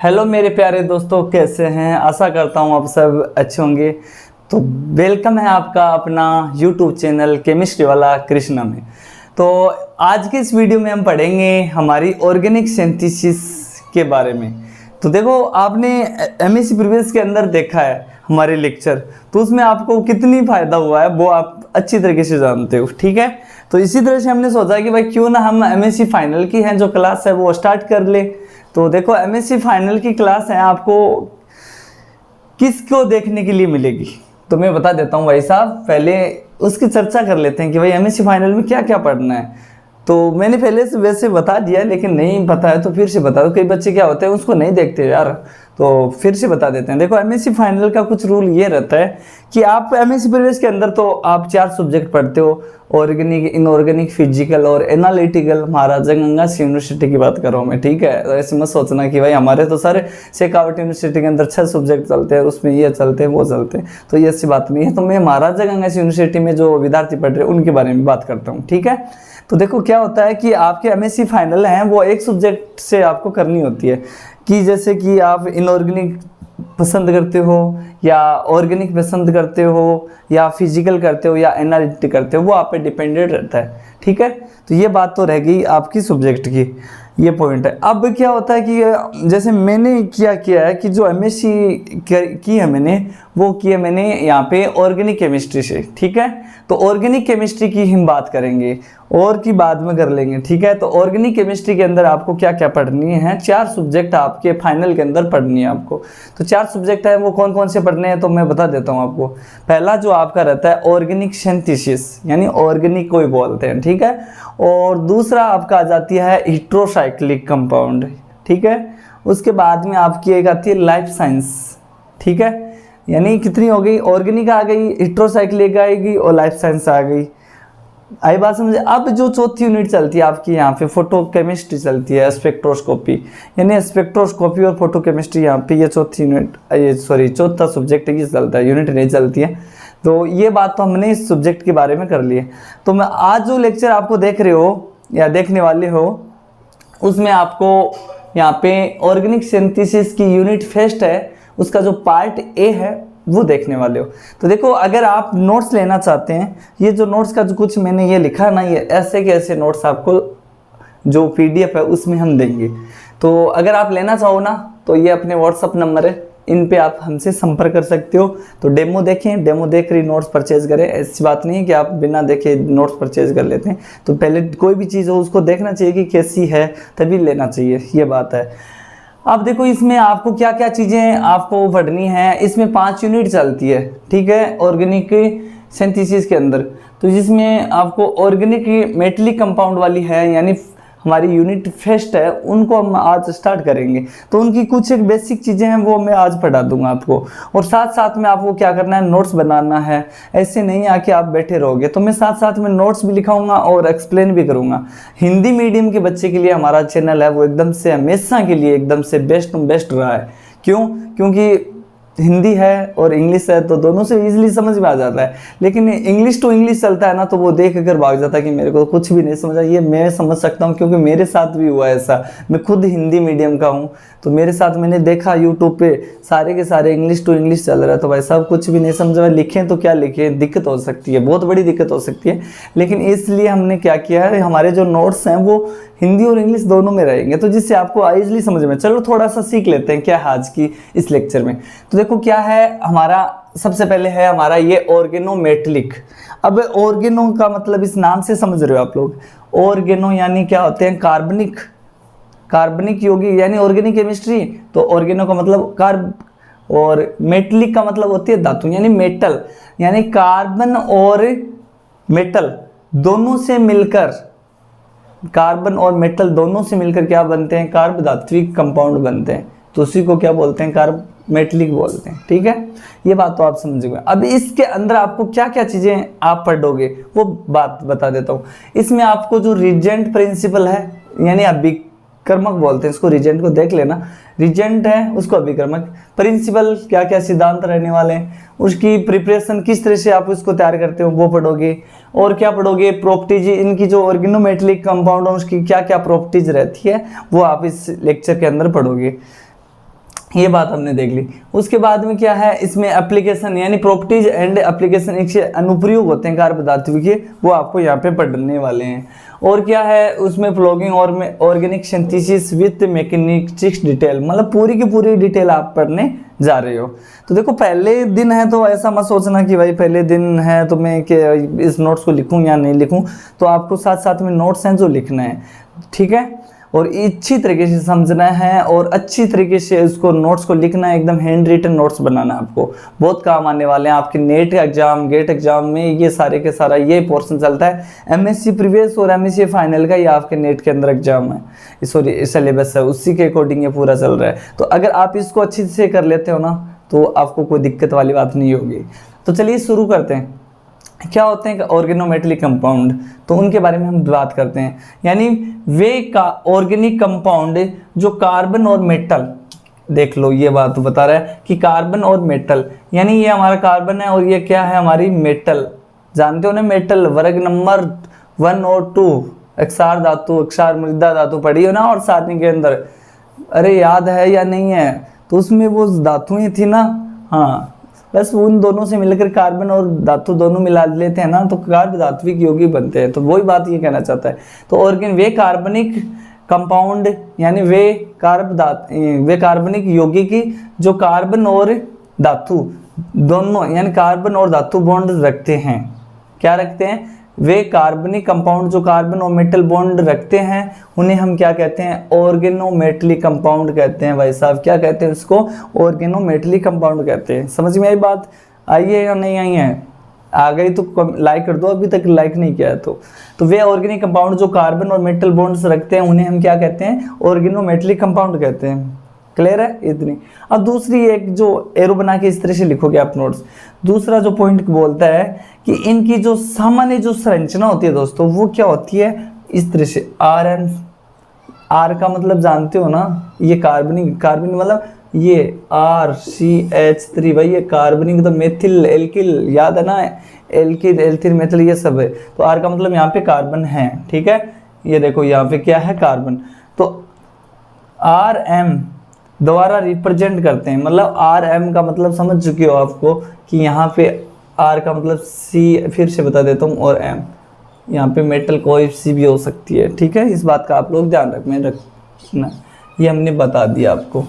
Hello मेरे प्यारे दोस्तों, कैसे हैं? आशा करता हूँ आप सब अच्छे होंगे। तो वेलकम है आपका अपना यूट्यूब चैनल केमिस्ट्री वाला कृष्णा में। तो आज के इस वीडियो में हम पढ़ेंगे हमारी ऑर्गेनिक सिंथेसिस के बारे में। तो देखो, आपने एमएससी प्रीवियस के अंदर देखा है हमारे लेक्चर, तो उसमें आपको कितनी फ़ायदा हुआ है वो आप अच्छी तरीके से जानते हो, ठीक है। तो इसी तरह से हमने सोचा कि भाई क्यों ना हम एमएससी फाइनल की है जो क्लास है वो स्टार्ट कर ले। तो देखो, एमएससी फाइनल की क्लास है, आपको किसको देखने के लिए मिलेगी तो मैं बता देता हूँ भाई साहब। पहले उसकी चर्चा कर लेते हैं कि भाई एमएससी फाइनल में क्या क्या पढ़ना है। तो मैंने पहले से वैसे बता दिया, लेकिन नहीं पता है तो फिर से बता दो। कई बच्चे क्या होते हैं उसको नहीं देखते यार, तो फिर से बता देते हैं। देखो, एमएससी फाइनल का कुछ रूल ये रहता है कि आप एमएससी प्रीवियस के अंदर तो आप 4 सब्जेक्ट पढ़ते हो, ऑर्गेनिक, इनऑर्गेनिक, फिजिकल और एनालिटिकल। महाराजा गंगास यूनिवर्सिटी की बात कर रहा हूँ मैं, ठीक है। तो ऐसे मत सोचना कि भाई हमारे तो सारे शेखावट यूनिवर्सिटी के अंदर 6 सब्जेक्ट चलते हैं, उसमें ये चलते हैं वो चलते हैं, तो ये ऐसी बात नहीं है। तो मैं महाराजा गंगास यूनिवर्सिटी में जो विद्यार्थी पढ़ रहे हैं उनके बारे में बात करता हूँ, ठीक है। तो देखो क्या होता है कि आपके एमएससी फाइनल हैं वो एक सब्जेक्ट से आपको करनी होती है, कि जैसे कि आप इनऑर्गेनिक पसंद करते हो या ऑर्गेनिक पसंद करते हो या फिजिकल करते हो या एनालिटिक करते हो, वो आप पे डिपेंडेंट रहता है, ठीक है। तो ये बात तो रह गई आपकी सब्जेक्ट की, ये पॉइंट है। अब क्या होता है कि जैसे मैंने किया है कि जो एमएससी की है मैंने, वो की है मैंने यहाँ पे ऑर्गेनिक केमिस्ट्री से, ठीक है। तो ऑर्गेनिक केमिस्ट्री की हम बात करेंगे और की बाद में कर लेंगे, ठीक है। तो ऑर्गेनिक केमिस्ट्री के अंदर आपको क्या क्या पढ़नी है, 4 सब्जेक्ट आपके फाइनल के अंदर पढ़नी है आपको। तो 4 सब्जेक्ट है, वो कौन कौन से पढ़ने हैं तो मैं बता देता हूँ आपको। पहला जो आपका रहता है ऑर्गेनिक सिंथेसिस, यानी ऑर्गेनिक को ही बोलते हैं, ठीक है। और दूसरा आपका आ जाती है हेट्रोसाइक्लिक कंपाउंड, ठीक है। उसके बाद में आपकी एक आती है लाइफ साइंस, ठीक है। यानी कितनी हो गई, ऑर्गेनिक आ गई, हेट्रोसाइक्लिक आएगी और लाइफ साइंस आ गई। आई बात समझे। अब जो चौथी यूनिट चलती है आपकी यहाँ पे फोटोकेमिस्ट्री चलती है, स्पेक्ट्रोस्कोपी, यानी स्पेक्ट्रोस्कोपी और फोटोकेमिस्ट्री यहाँ पे ये चौथी यूनिट, ये सॉरी चौथा सब्जेक्ट ये चलता है, यूनिट नहीं चलती है। तो ये बात तो हमने इस सब्जेक्ट के बारे में कर ली है। तो मैं आज जो लेक्चर आपको देख रहे हो या देखने वाले हो, उसमें आपको यहाँ पे ऑर्गेनिक सिंथेसिस की यूनिट फर्स्ट है, उसका जो पार्ट ए है वो देखने वाले हो। तो देखो, अगर आप नोट्स लेना चाहते हैं, ये जो नोट्स का जो कुछ मैंने ये लिखा ना, ये ऐसे के ऐसे नोट्स आपको जो पीडीएफ है उसमें हम देंगे। तो अगर आप लेना चाहो ना तो ये अपने व्हाट्सअप नंबर है, इन पे आप हमसे संपर्क कर सकते हो। तो डेमो देखें, डेमो देख रही नोट्स परचेज करें। ऐसी बात नहीं है कि आप बिना देखे नोट्स परचेज कर लेते हैं। तो पहले कोई भी चीज़ हो उसको देखना चाहिए कि कैसी है, तभी लेना चाहिए, ये बात है। अब देखो, इसमें आपको क्या क्या चीज़ें आपको पढ़नी है। इसमें 5 यूनिट चलती है, ठीक है, ऑर्गेनिक सिंथेसिस के अंदर। तो जिसमें आपको ऑर्गेनिक मेटलिक कंपाउंड वाली है, यानी हमारी यूनिट फर्स्ट है, उनको हम आज स्टार्ट करेंगे। तो उनकी कुछ एक बेसिक चीज़ें हैं वो मैं आज पढ़ा दूंगा आपको, और साथ साथ में आपको क्या करना है, नोट्स बनाना है। ऐसे नहीं आके आप बैठे रहोगे, तो मैं साथ साथ में नोट्स भी लिखाऊंगा और एक्सप्लेन भी करूंगा। हिंदी मीडियम के बच्चे के लिए हमारा चैनल है वो एकदम से हमेशा के लिए एकदम से बेस्ट रहा है। क्यों? क्योंकि हिंदी है और इंग्लिश है तो दोनों से इजीली समझ में आ जाता है। लेकिन इंग्लिश टू इंग्लिश चलता है ना, तो वो देख कर भाग जाता है कि मेरे को कुछ भी नहीं समझा। ये मैं समझ सकता हूँ क्योंकि मेरे साथ भी हुआ ऐसा। मैं खुद हिंदी मीडियम का हूँ, तो मेरे साथ मैंने देखा यूट्यूब पे सारे के सारे इंग्लिश टू इंग्लिश चल रहा है, तो भाई साहब कुछ भी नहीं समझ में, लिखें तो क्या लिखें, दिक्कत हो सकती है, बहुत बड़ी दिक्कत हो सकती है। लेकिन इसलिए हमने क्या किया है, हमारे जो नोट्स हैं वो हिंदी और इंग्लिश दोनों में रहेंगे, तो जिससे आपको ईजिली समझ में। चलो थोड़ा सा सीख लेते हैं क्या है आज की इस लेक्चर में। तो देखो क्या है हमारा, सबसे पहले है हमारा ये ऑर्गेनोमेटलिक। अब ऑर्गेनो का मतलब इस नाम से समझ रहे हो आप लोग। ऑर्गेनो यानी क्या होते हैं, कार्बनिक, कार्बनिक यौगिक, यानी ऑर्गेनिक केमिस्ट्री। तो ऑर्गेनो का मतलब कार्ब, और मेटलिक का मतलब होती है धातु, यानी मेटल, यानी कार्बन और मेटल दोनों से मिलकर, कार्बन और मेटल दोनों से मिलकर क्या बनते हैं, कार्बधात्विक कंपाउंड बनते हैं। तो उसी को क्या बोलते हैं, कार्ब मेटलिक बोलते हैं, ठीक है। ये बात तो आप समझ गए। अब इसके अंदर आपको क्या क्या चीजें आप पढ़ोगे वो बात बता देता हूँ। इसमें आपको जो रिजेंट प्रिंसिपल है, यानी अभिकर्मक बोलते हैं इसको, रिजेंट को देख लेना, रिजेंट है उसको अभिकर्मक, प्रिंसिपल क्या क्या सिद्धांत रहने वाले हैं, उसकी प्रिपरेशन किस तरह से आप उसको तैयार करते हो वो पढ़ोगे। और क्या पढ़ोगे, प्रॉपर्टीज, इनकी जो ऑर्गेनोमेटलिक कंपाउंड है उसकी क्या क्या प्रॉपर्टीज रहती है वो आप इस लेक्चर के अंदर पढ़ोगे। ये बात हमने देख ली। उसके बाद में क्या है, इसमें एप्लीकेशन यानी प्रॉपर्टीज एंड एप्लीकेशन एक अनुप्रयोग होते हैं कार्बन धातु के, वो आपको यहाँ पे पढ़ने वाले हैं। और क्या है उसमें फ्लॉगिंग और में organic synthesis with mechanics detail, मतलब पूरी की पूरी डिटेल आप पढ़ने जा रहे हो। तो देखो पहले दिन है तो ऐसा मत सोचना कि भाई पहले दिन है तो मैं इस नोट्स को लिखूं या नहीं लिखूं, तो आपको साथ साथ में नोट्स हैं जो लिखना है, ठीक है। और अच्छी तरीके से समझना है और अच्छी तरीके से इसको नोट्स को लिखना है, एकदम हैंड रिटन नोट्स बनाना, आपको बहुत काम आने वाले हैं आपके नेट एग्जाम गेट एग्जाम में। ये सारे के सारा ये पोर्शन चलता है, एमएससी प्रीवियस और एमएससी फाइनल का ये आपके नेट के अंदर एग्जाम है, सॉरी सिलेबस है, उसी के अकॉर्डिंग ये पूरा चल रहा है। तो अगर आप इसको अच्छी से कर लेते हो ना तो आपको कोई दिक्कत वाली बात नहीं होगी। तो चलिए शुरू करते हैं। क्या होते हैं ऑर्गेनोमेटली कंपाउंड, तो उनके बारे में हम बात करते हैं। यानी वे का ऑर्गेनिक कंपाउंड जो कार्बन और मेटल, देख लो ये बात बता रहा है कि कार्बन और मेटल, यानी ये हमारा कार्बन है और ये क्या है हमारी मेटल, जानते हो ना मेटल वर्ग नंबर 1 और 2, क्षार धातु क्षार मृदा धातु पढ़ी हो ना और सारणी के अंदर, अरे याद है या नहीं है, तो उसमें वो धातुएं थी ना, हाँ बस उन दोनों से मिलकर कार्बन और धातु दोनों मिला लेते हैं ना तो कार्ब धात्विक यौगिक बनते हैं। तो वही बात ये कहना चाहता है। तो ऑर्गेन वे कार्बनिक कंपाउंड यानी वे कार्बनिक यौगिक जो कार्बन और धातु दोनों यानी कार्बन और धातु बॉन्ड रखते हैं। क्या रखते हैं? वे कार्बनिक कंपाउंड जो कार्बन और मेटल बॉन्ड रखते हैं उन्हें हम क्या कहते हैं? ऑर्गेनोमेटलिक कंपाउंड कहते हैं। भाई साहब क्या कहते हैं उसको? ऑर्गेनोमेटलिक कंपाउंड कहते हैं। समझ में आई बात? आई है या नहीं आई है? आ गई तो लाइक कर दो, अभी तक लाइक नहीं किया है तो वे ऑर्गेनिक कंपाउंड जो कार्बन और मेटल बॉन्ड्स रखते हैं उन्हें हम क्या कहते हैं? ऑर्गेनोमेटलिक कंपाउंड कहते हैं। क्लियर है इतनी? अब दूसरी एक जो एरो बना के इस तरह से लिखोगे आप नोट्स, दूसरा जो पॉइंट बोलता है कि इनकी जो सामान्य जो संरचना होती है दोस्तों वो क्या होती है? इस तरह से RN, R का मतलब जानते हो ना, ये कार्बनिक मतलब ये RCH3 भाई, ये कार्बनिक तो मेथिल एल्किल याद है ना, एल्किल एल्थिल मेथिल ये सब है। तो R का मतलब यहाँ पे कार्बन है, ठीक है। ये देखो यहाँ पे क्या है? कार्बन। तो RM द्वारा रिप्रेजेंट करते हैं, मतलब RM का मतलब समझ चुके हो आपको कि यहाँ पे R का मतलब C, फिर से बता देता हूँ, और M यहाँ पे मेटल कोई सी भी हो सकती है, ठीक है। इस बात का आप लोग ध्यान रखना, ये हमने बता दिया आपको।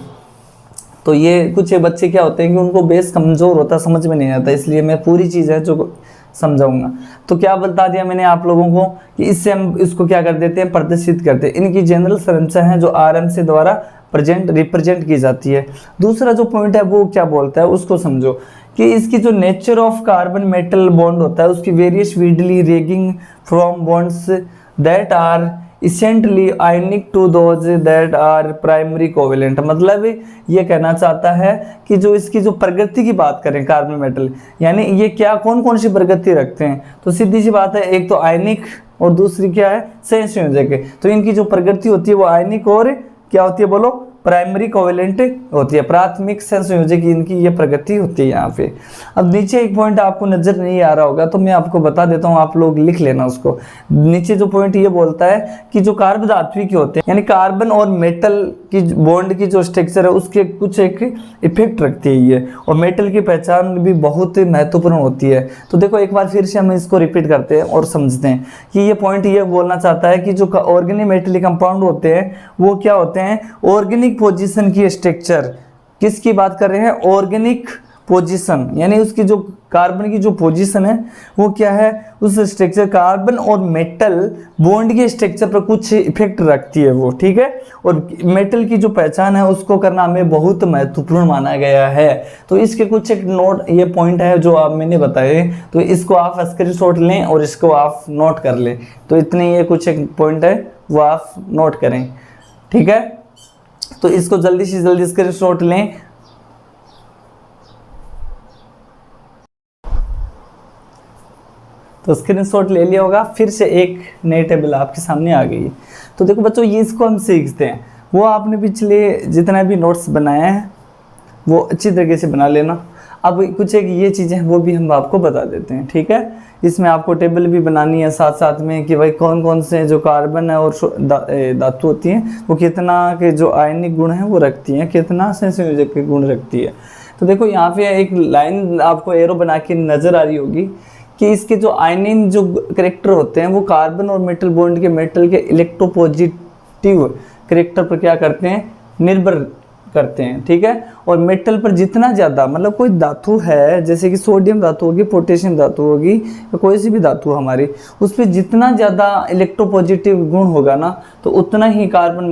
तो ये कुछ बच्चे क्या होते हैं कि उनको बेस कमज़ोर होता है, समझ में नहीं आता, इसलिए मैं पूरी चीज़ है जो समझाऊंगा। तो क्या बता दिया मैंने आप लोगों को कि इससे हम इसको क्या कर देते हैं? प्रदर्शित करते हैं। इनकी जनरल संरचना है जो RM से द्वारा रिप्रेजेंट की जाती है। दूसरा जो पॉइंट है वो क्या बोलता है उसको समझो कि इसकी जो nature of carbon metal bond होता है उसकी varies widely ranging from bonds that are essentially ionic to those that are primary covalent. मतलब ये कहना चाहता है कि जो इसकी जो प्रगति की बात करें कार्बन मेटल, यानी ये क्या कौन कौन सी प्रगति रखते हैं? तो सीधी सी बात है, एक तो आयनिक और दूसरी क्या है? सहसंयोजक। तो इनकी जो प्रगति होती है वो आयनिक और क्या होती है बोलो? प्राइमरी कोवेलेंट होती है, प्राथमिक सहसंयोजक इनकी ये प्रगति होती है यहाँ पे। अब नीचे एक पॉइंट आपको नजर नहीं आ रहा होगा तो मैं आपको बता देता हूँ, आप लोग लिख लेना उसको। नीचे जो पॉइंट ये बोलता है कि जो कार्ब धात्विक होते हैं यानी कार्बन और मेटल की बॉन्ड की जो स्ट्रक्चर है उसके कुछ एक इफेक्ट रखती है ये, और मेटल की पहचान भी बहुत महत्वपूर्ण होती है। तो देखो एक बार फिर से हम इसको रिपीट करते हैं और समझते हैं कि ये पॉइंट ये बोलना चाहता है कि जो ऑर्गेनोमेटलिक कंपाउंड होते हैं वो क्या होते हैं? ऑर्गेनिक पोजीशन की स्ट्रक्चर, किसकी बात कर रहे हैं? ऑर्गेनिक पोजीशन, यानी उसकी जो कार्बन की जो पोजीशन है वो क्या है? उस स्ट्रक्चर कार्बन और मेटल बॉन्ड के स्ट्रक्चर पर कुछ इफेक्ट रखती है वो, ठीक है। और मेटल की जो पहचान है उसको करना हमें बहुत महत्वपूर्ण माना गया है। तो इसके कुछ एक नोट ये पॉइंट है जो आप मैंने बताए, तो इसको आप स्क्रीनशॉट लें और इसको आप नोट कर लें। तो इतने ये कुछ एक पॉइंट है वो आप नोट करें, ठीक है। तो इसको जल्दी से जल्दी स्क्रीनशॉट लें। तो स्क्रीनशॉट ले लिया होगा। फिर से एक नई टेबल आपके सामने आ गई है। तो देखो बच्चों ये इसको हम सीखते हैं, वो आपने पिछले जितना भी नोट्स बनाया है वो अच्छी तरीके से बना लेना। अब कुछ एक ये चीज़ें हैं वो भी हम आपको बता देते हैं, ठीक है। इसमें आपको टेबल भी बनानी है साथ साथ में कि भाई कौन कौन से जो कार्बन है और धातु होती हैं वो कितना के जो आयनिक गुण हैं वो रखती हैं, कितना संयोजक के गुण रखती है। तो देखो यहाँ पे एक लाइन आपको एरो बना के नज़र आ रही होगी कि इसके जो आयनिक जो करेक्टर होते हैं वो कार्बन और मेटल बॉन्ड के मेटल के इलेक्ट्रोपॉजिटिव करेक्टर पर क्या करते हैं, निर्भर करते हैं, ठीक है। और मेटल पर जितना ज़्यादा, मतलब कोई धातु है जैसे कि सोडियम धातु होगी, पोटेशियम धातु होगी, या कोई सी भी धातु हमारी, उस पर जितना ज़्यादा इलेक्ट्रोपॉजिटिव गुण होगा ना तो उतना ही कार्बन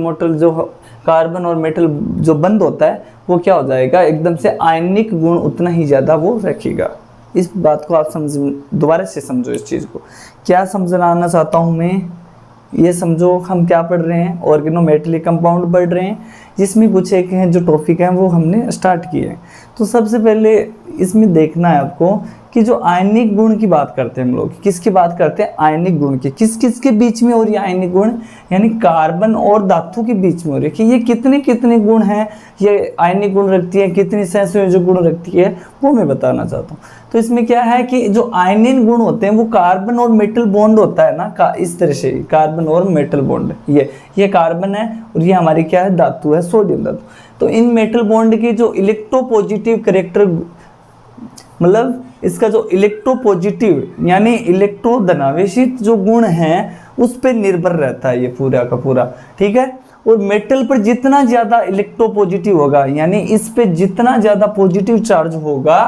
और मेटल जो बंद होता है वो क्या हो जाएगा, एकदम से आयनिक गुण उतना ही ज़्यादा वो रखेगा। इस बात को आप दोबारा से समझो। इस चीज़ को क्या समझाना चाहता हूँ मैं, ये समझो हम क्या पढ़ रहे हैं, ऑर्गेनोमेटेलिक कंपाउंड पढ़ रहे हैं, जिसमें कुछ एक हैं जो टॉपिक हैं वो हमने स्टार्ट किए हैं। तो सबसे पहले इसमें देखना है आपको कि जो आयनिक गुण की बात करते हैं हम लोग, किसकी बात करते हैं, आयनिक गुण की। किस किस के बीच में हो रही है आयनिक गुण, यानी कार्बन और धातु के बीच में हो रही है कि ये कितने कितने गुण हैं, ये आयनिक गुण रखती है, कितनी सहसंयोजक गुण रखती है, वो मैं बताना चाहता हूँ। तो इसमें क्या है कि जो आयनिक गुण होते हैं वो कार्बन और मेटल बॉन्ड होता है ना, इस तरह से कार्बन और मेटल बॉन्ड, ये कार्बन है और ये हमारी क्या है, धातु है, सोडियम धातु। तो इन मेटल बॉन्ड की जो इलेक्ट्रोपॉजिटिव करेक्टर, मतलब इसका जो इलेक्ट्रोपॉजिटिव यानी इलेक्ट्रो धनावेशित जो गुण हैं उस पर निर्भर रहता है ये पूरा का पूरा, ठीक है। और मेटल पर जितना ज़्यादा इलेक्ट्रोपॉजिटिव होगा, यानी इस पे जितना ज़्यादा पॉजिटिव चार्ज होगा,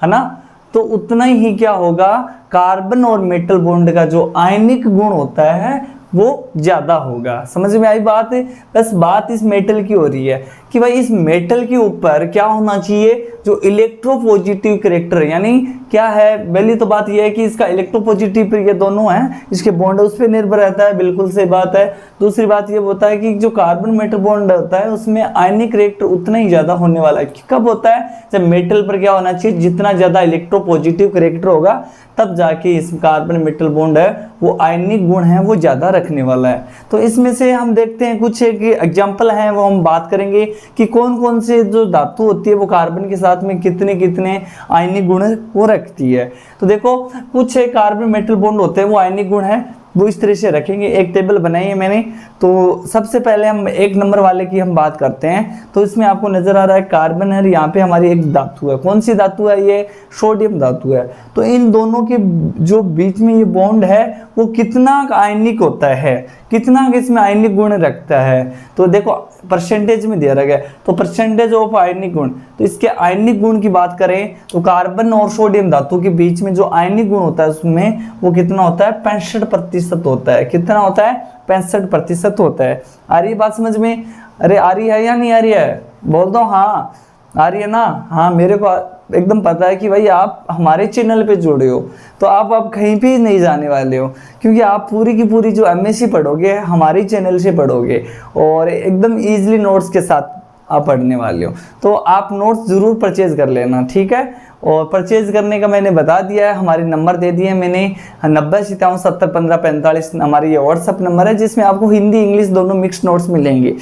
है ना, तो उतना ही क्या होगा, कार्बन और मेटल बॉन्ड का जो आयनिक गुण होता है वो ज़्यादा होगा। समझ में आई बात है। बस बात इस मेटल की हो रही है कि भाई इस मेटल के ऊपर क्या होना चाहिए, जो इलेक्ट्रोपॉजिटिव करेक्टर, यानी क्या है, पहली तो बात यह है कि इसका इलेक्ट्रोपॉजिटिव ये दोनों हैं, इसके बॉन्ड उस पर निर्भर रहता है, बिल्कुल सही बात है। दूसरी बात ये होता है कि जो कार्बन मेटल बॉन्ड होता है उसमें आयनिक करेक्टर उतना ही ज़्यादा होने वाला है। कब होता है, जब मेटल पर क्या होना चाहिए, जितना ज़्यादा इलेक्ट्रोपॉजिटिव करेक्टर होगा तब जाके इस कार्बन मेटल बॉन्ड है वो आयनिक गुण है वो ज़्यादा रखने वाला है। तो इसमें से हम देखते हैं कुछ एक एग्जाम्पल हैं, वो हम बात करेंगे कि कौन कौन से जो धातु होती है वो कार्बन के साथ में कितने कितने आयनिक गुण वो रखती है। तो देखो कुछ कार्बन मेटल बॉन्ड होते हैं वो आयनिक गुण है वो इस तरह से रखेंगे। एक टेबल बनाई है मैंने, तो सबसे पहले हम 1 नंबर वाले की हम बात करते हैं। तो इसमें आपको नजर आ रहा है कार्बन है, यहाँ पे हमारी एक धातु है। कौन सी धातु है, ये सोडियम धातु है। तो इन दोनों के जो बीच में ये बॉन्ड है वो कितना आयनिक होता है, कितना इसमें आयनिक गुण रखता है। तो देखो परसेंटेज में दिया गया, तो परसेंटेज ऑफ आयनिक गुण, तो इसके आयनिक गुण की बात करें तो कार्बन और सोडियम धातु के बीच में जो आयनिक गुण होता है उसमें वो कितना होता है, 65% होता है। कितना होता है, 65% होता है। आ रही है बात समझ में? अरे आ रही है या नहीं आ रही है, बोल दो हाँ आ रही है ना। हाँ मेरे को एकदम पता है कि भाई आप हमारे चैनल पे जुड़े हो तो आप कहीं भी नहीं जाने वाले हो, क्योंकि आप पूरी की पूरी जो एमएससी पढ़ोगे हमारे चैनल से पढ़ोगे और एकदम इजीली नोट्स के साथ आप पढ़ने वाले हो। तो आप नोट्स ज़रूर परचेज कर लेना, ठीक है। और परचेज करने का मैंने बता दिया है, हमारे नंबर दे दिए मैंने 9057701545 हमारी ये व्हाट्सअप नंबर है, जिसमें आपको हिंदी इंग्लिश दोनों मिक्स नोट्स मिलेंगे।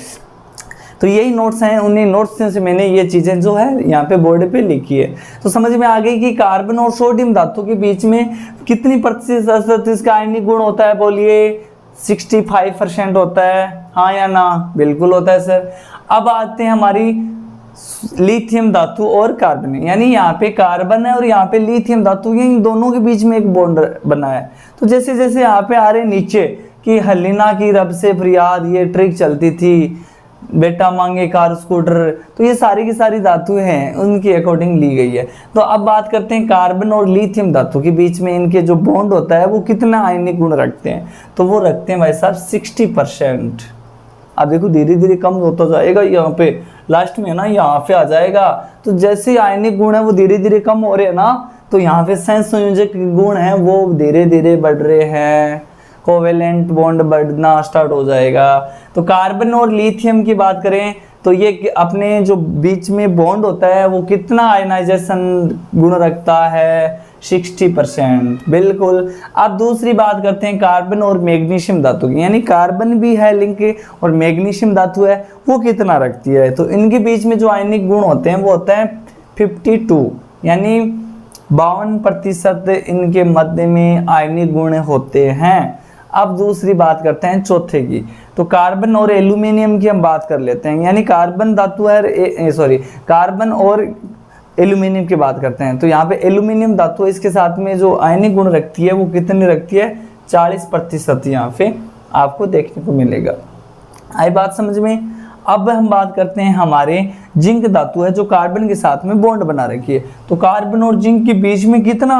तो यही नोट्स हैं, उन्हीं नोट्स से मैंने ये चीज़ें जो है यहाँ पे बोर्ड पे लिखी है। तो समझ में आ गई कि कार्बन और सोडियम धातु के बीच में कितनी प्रतिशत इसका आयनिक गुण होता है, बोलिए 65% होता है, हाँ या ना? बिल्कुल होता है सर। अब आते हैं हमारी लिथियम धातु और कार्बन, यानी यहाँ पे कार्बन है और यहाँ पे लिथियम धातु, इन दोनों के बीच में एक बॉन्ड बना है। तो जैसे जैसे यहाँ पे आ रहे नीचे कि हलीना की रब से फरियाद, ये ट्रिक चलती थी, बेटा मांगे कार स्कूटर, तो ये सारी की सारी धातुएं हैं उनकी अकॉर्डिंग ली गई है। तो अब बात करते हैं कार्बन और लिथियम धातु के बीच में इनके जो बॉन्ड होता है वो कितना आयनिक गुण रखते हैं। तो वो रखते हैं भाई साहब 60%। अब देखो धीरे धीरे कम होता जाएगा, यहाँ पे लास्ट में है ना यहाँ पे आ जाएगा। तो जैसे आयनिक गुण है वो धीरे धीरे कम हो रहे हैं ना, तो यहाँ पे सहसंयोजक गुण है वो धीरे धीरे बढ़ रहे हैं, कोवेलेंट बॉन्ड बढ़ना स्टार्ट हो जाएगा। तो कार्बन और लिथियम की बात करें तो ये अपने जो बीच में बॉन्ड होता है वो कितना आयनाइजेशन गुण रखता है, 60%। बिल्कुल। अब दूसरी बात करते हैं कार्बन और मैग्नीशियम धातु की, यानी कार्बन भी है लिंक और मैग्नीशियम धातु है, वो कितना रखती है। तो इनके बीच में जो आयनिक गुण होते हैं वो होता है 52। यानी 52% इनके मध्य में आयनिक गुण होते हैं। अब दूसरी बात करते हैं चौथे की, तो कार्बन और एल्यूमिनियम की हम बात कर लेते हैं। यानी कार्बन धातु है, कार्बन और एल्यूमिनियम की बात करते हैं। तो यहाँ पे एल्यूमिनियम धातु इसके साथ में जो आयनिक गुण रखती है वो कितनी रखती है, 40% यहाँ पे आपको देखने को मिलेगा। आई बात समझ में। अब हम बात करते हैं हमारे जिंक धातु है जो कार्बन के साथ में बॉन्ड बना रखी है। तो कार्बन और जिंक के बीच में कितना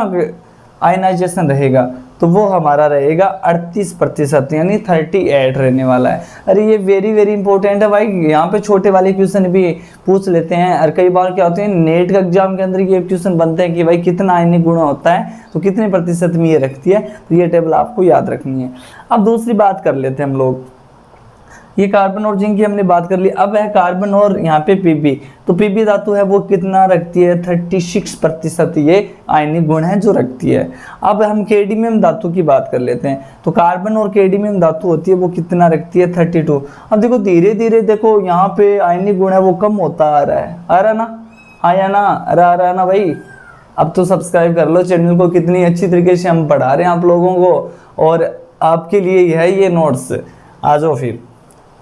आयनाइजेशन रहेगा, तो वो हमारा रहेगा 38%, यानी 38 रहने वाला है। अरे ये वेरी वेरी इंपॉर्टेंट है भाई, यहाँ पे छोटे वाले क्वेश्चन भी पूछ लेते हैं। और कई बार क्या होते हैं नेट का एग्जाम के अंदर ये क्वेश्चन बनते हैं कि भाई कितना आयनिक गुण होता है, तो कितने प्रतिशत में ये रखती है, तो ये टेबल आपको याद रखनी है। अब दूसरी बात कर लेते हैं हम लोग, ये कार्बन और जिंक की हमने बात कर ली। अब है कार्बन और यहाँ पे पीबी, तो पीबी धातु है वो कितना रखती है, 36% ये आयनिक गुण है जो रखती है। अब हम केडमियम धातु की बात कर लेते हैं, तो कार्बन और केडमियम धातु होती है वो कितना रखती है, 32। अब देखो धीरे धीरे देखो यहाँ पे आयनिक गुण है वो कम होता आ रहा है ना, आया ना, आ रहा ना भाई। अब तो सब्सक्राइब कर लो चैनल को, कितनी अच्छी तरीके से हम पढ़ा रहे हैं आप लोगों को, और आपके लिए है ये नोट्स। आ जाओ फिर।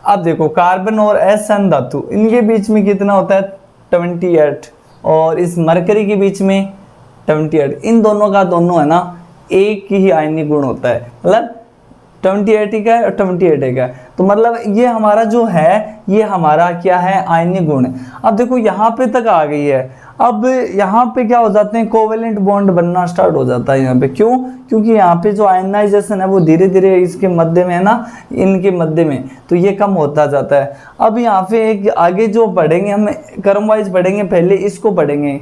अब देखो कार्बन और एसन धातु इनके बीच में कितना होता है, 28, और इस मरकरी के बीच में 28। इन दोनों का दोनों है ना एक ही आयनिक गुण होता है, मतलब 28 का है और 28 का है। तो मतलब ये हमारा जो है ये हमारा क्या है, आयनिक गुण है। अब देखो यहाँ पे तक आ गई है। अब यहाँ पे क्या हो जाते हैं, कोवेलेंट बॉन्ड बनना स्टार्ट हो जाता है यहाँ पे। क्यों? क्योंकि यहाँ पे जो आयनाइजेशन है वो धीरे धीरे इसके मध्य में है ना, इनके मध्य में, तो ये कम होता जाता है। अब यहाँ पे एक आगे जो पढ़ेंगे हम क्रम वाइज पढ़ेंगे, पहले इसको पढ़ेंगे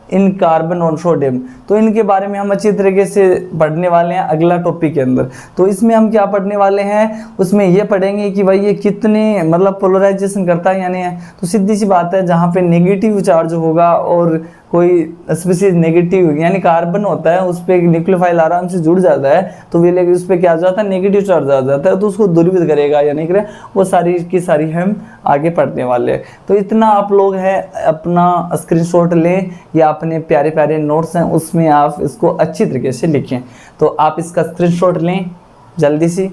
इन कार्बन और सोडियम, तो इनके बारे में हम अच्छी तरीके से पढ़ने वाले हैं अगला टॉपिक के अंदर। तो इसमें हम क्या पढ़ने वाले हैं, उसमें ये पढ़ेंगे कि भाई ये कितने मतलब पोलराइजेशन करता है, यानी तो सीधी सी बात है जहाँ पे नेगेटिव चार्ज होगा और कोई स्पीशीज नेगेटिव, यानी कार्बन होता है उस पर न्यूक्लियोफाइल आराम से जुड़ जाता है, तो वे लेकिन उस पर क्या आ जाता है, नेगेटिव चार्ज आ जाता है, तो उसको दूरबीत करेगा यानी कि वो सारी की सारी हम आगे पढ़ने वाले हैं। तो इतना आप लोग हैं, अपना स्क्रीनशॉट लें या अपने प्यारे प्यारे नोट्स हैं उसमें आप इसको अच्छी तरीके से लिखें। तो आप इसका स्क्रीनशॉट लें जल्दी सी।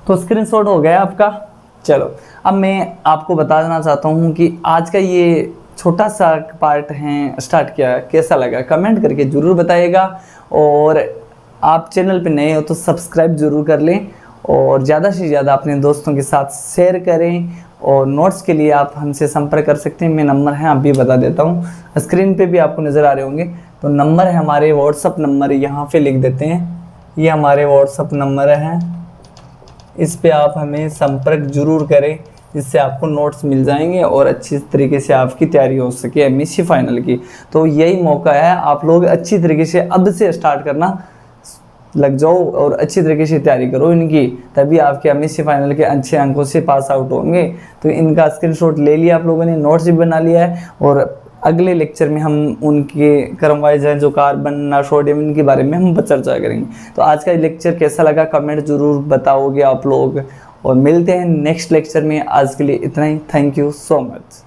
तो स्क्रीनशॉट हो गया आपका। चलो अब मैं आपको बता देना चाहता हूँ कि आज का ये छोटा सा पार्ट है स्टार्ट किया, कैसा लगा कमेंट करके ज़रूर बताइएगा। और आप चैनल पे नए हो तो सब्सक्राइब ज़रूर कर लें, और ज़्यादा से ज़्यादा अपने दोस्तों के साथ शेयर करें। और नोट्स के लिए आप हमसे संपर्क कर सकते हैं, मैं नंबर है आप भी बता देता हूँ, स्क्रीन पे भी आपको नज़र आ रहे होंगे। तो नंबर है हमारे व्हाट्सअप नंबर, यहाँ पे लिख देते हैं, ये हमारे व्हाट्सअप नंबर है, इस पे आप हमें संपर्क जरूर करें, जिससे आपको नोट्स मिल जाएंगे और अच्छी तरीके से आपकी तैयारी हो सके एमएससी फाइनल की। तो यही मौका है, आप लोग अच्छी तरीके से अब से स्टार्ट करना लग जाओ और अच्छी तरीके से तैयारी करो इनकी, तभी आपके एमएससी फाइनल के अच्छे अंकों से पास आउट होंगे। तो इनका स्क्रीनशॉट ले लिया आप लोगों ने, नोट्स भी बना लिया है, और अगले लेक्चर में हम उनके क्रम वाइज हैं जो कार्बन और सोडियम इनके बारे में हम चर्चा करेंगे। तो आज का लेक्चर कैसा लगा कमेंट जरूर बताओगे आप लोग, और मिलते हैं नेक्स्ट लेक्चर में। आज के लिए इतना ही, थैंक यू सो मच।